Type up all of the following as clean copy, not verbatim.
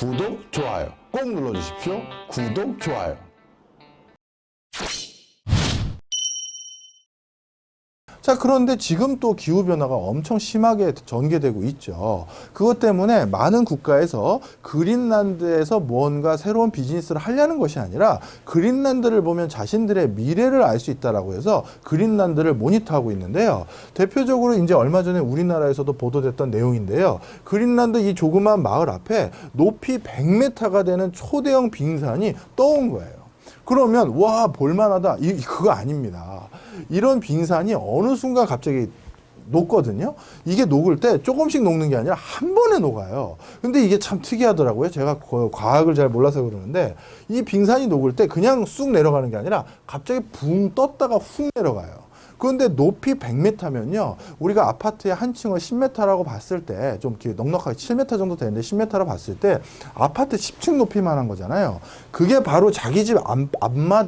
구독, 좋아요 꼭 눌러주십시오. 구독, 좋아요. 자, 그런데 지금 또 기후변화가 엄청 심하게 전개되고 있죠. 그것 때문에 많은 국가에서 그린란드에서 뭔가 새로운 비즈니스를 하려는 것이 아니라 그린란드를 보면 자신들의 미래를 알 수 있다라고 해서 그린란드를 모니터하고 있는데요. 대표적으로 이제 얼마 전에 우리나라에서도 보도됐던 내용인데요. 그린란드 이 조그만 마을 앞에 높이 100m가 되는 초대형 빙산이 떠온 거예요. 그러면 와 볼만하다 그거 아닙니다. 이런 빙산이 어느 순간 갑자기 녹거든요. 이게 녹을 때 조금씩 녹는 게 아니라 한 번에 녹아요. 근데 이게 참 특이하더라고요. 제가 과학을 잘 몰라서 그러는데 이 빙산이 녹을 때 그냥 쑥 내려가는 게 아니라 갑자기 붕 떴다가 훅 내려가요. 그런데 높이 100m면요. 우리가 아파트의 한 층을 10m라고 봤을 때 좀 넉넉하게 7m 정도 되는데 10m라고 봤을 때 아파트 10층 높이만 한 거잖아요. 그게 바로 자기 집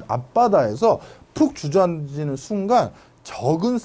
앞바다에서 푹 주저앉는 순간 적은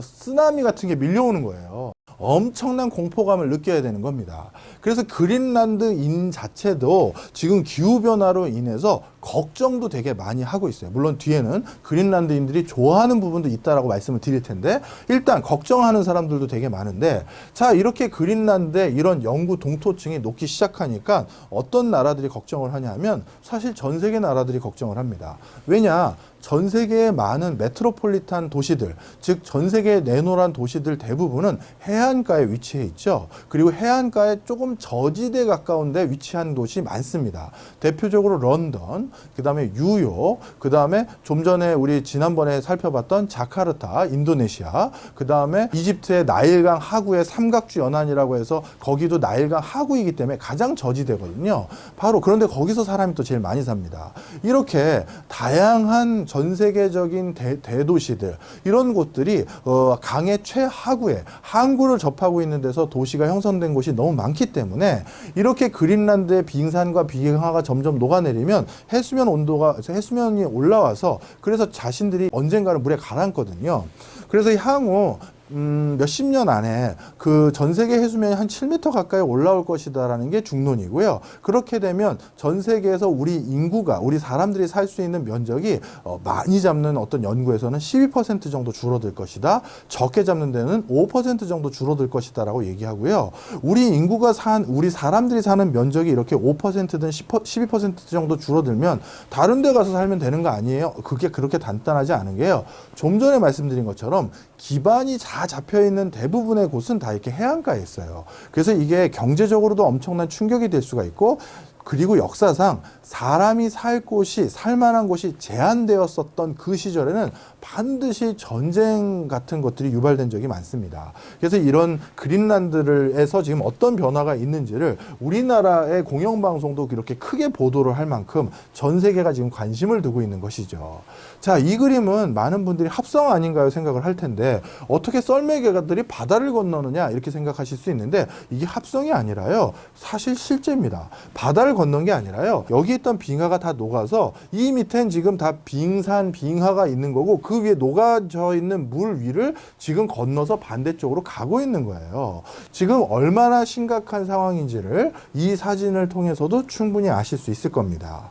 쓰나미 같은 게 밀려오는 거예요. 엄청난 공포감을 느껴야 되는 겁니다. 그래서 그린란드인 자체도 지금 기후변화로 인해서 걱정도 되게 많이 하고 있어요. 물론 뒤에는 그린란드인들이 좋아하는 부분도 있다라고 말씀을 드릴 텐데 일단 걱정하는 사람들도 되게 많은데 자 이렇게 그린란드에 이런 영구 동토층이 녹기 시작하니까 어떤 나라들이 걱정을 하냐면 사실 전 세계 나라들이 걱정을 합니다. 왜냐? 전 세계의 많은 메트로폴리탄 도시들, 즉 전 세계의 네노란 도시들 대부분은 해안가에 위치해 있죠. 그리고 해안가에 조금 저지대 가까운 데 위치한 도시 많습니다. 대표적으로 런던, 그 다음에 뉴욕, 그 다음에 좀 전에 우리 지난번에 살펴봤던 자카르타, 인도네시아, 그 다음에 이집트의 나일강 하구의 삼각주 연안이라고 해서 거기도 나일강 하구이기 때문에 가장 저지대거든요. 바로 그런데 거기서 사람이 또 제일 많이 삽니다. 이렇게 다양한 전 세계적인 대도시들 이런 곳들이 강의 최하구에 항구를 접하고 있는 데서 도시가 형성된 곳이 너무 많기 때문에 이렇게 그린란드의 빙산과 빙하가 점점 녹아내리면 해수면이 올라와서 그래서 자신들이 언젠가는 물에 가라앉거든요. 그래서 향후 몇십 년 안에 그 전 세계 해수면이 한 7m 가까이 올라올 것이다라는 게 중론이고요. 그렇게 되면 전 세계에서 우리 사람들이 살 수 있는 면적이 많이 잡는 어떤 연구에서는 12% 정도 줄어들 것이다. 적게 잡는 데는 5% 정도 줄어들 것이다라고 얘기하고요. 우리 사람들이 사는 면적이 이렇게 5%든 12% 정도 줄어들면 다른 데 가서 살면 되는 거 아니에요? 그게 그렇게 간단하지 않은 게요. 좀 전에 말씀드린 것처럼 기반이 잘 잡혀 있는 대부분의 곳은 다 이렇게 해안가에 있어요. 그래서 이게 경제적으로도 엄청난 충격이 될 수가 있고 그리고 역사상 사람이 살만한 곳이 제한되었었던 그 시절에는 반드시 전쟁 같은 것들이 유발된 적이 많습니다. 그래서 이런 그린란드에서 지금 어떤 변화가 있는지를 우리나라의 공영방송도 이렇게 크게 보도를 할 만큼 전 세계가 지금 관심을 두고 있는 것이죠. 자, 이 그림은 많은 분들이 합성 아닌가요? 생각을 할 텐데 어떻게 썰매개들이 바다를 건너느냐 이렇게 생각하실 수 있는데 이게 합성이 아니라요. 사실 실제입니다. 바다를 건넌 게 아니라요. 여기 있던 빙하가 다 녹아서 이 밑엔 지금 다 빙하가 있는 거고 그 위에 녹아져 있는 물 위를 지금 건너서 반대쪽으로 가고 있는 거예요. 지금 얼마나 심각한 상황인지를 이 사진을 통해서도 충분히 아실 수 있을 겁니다.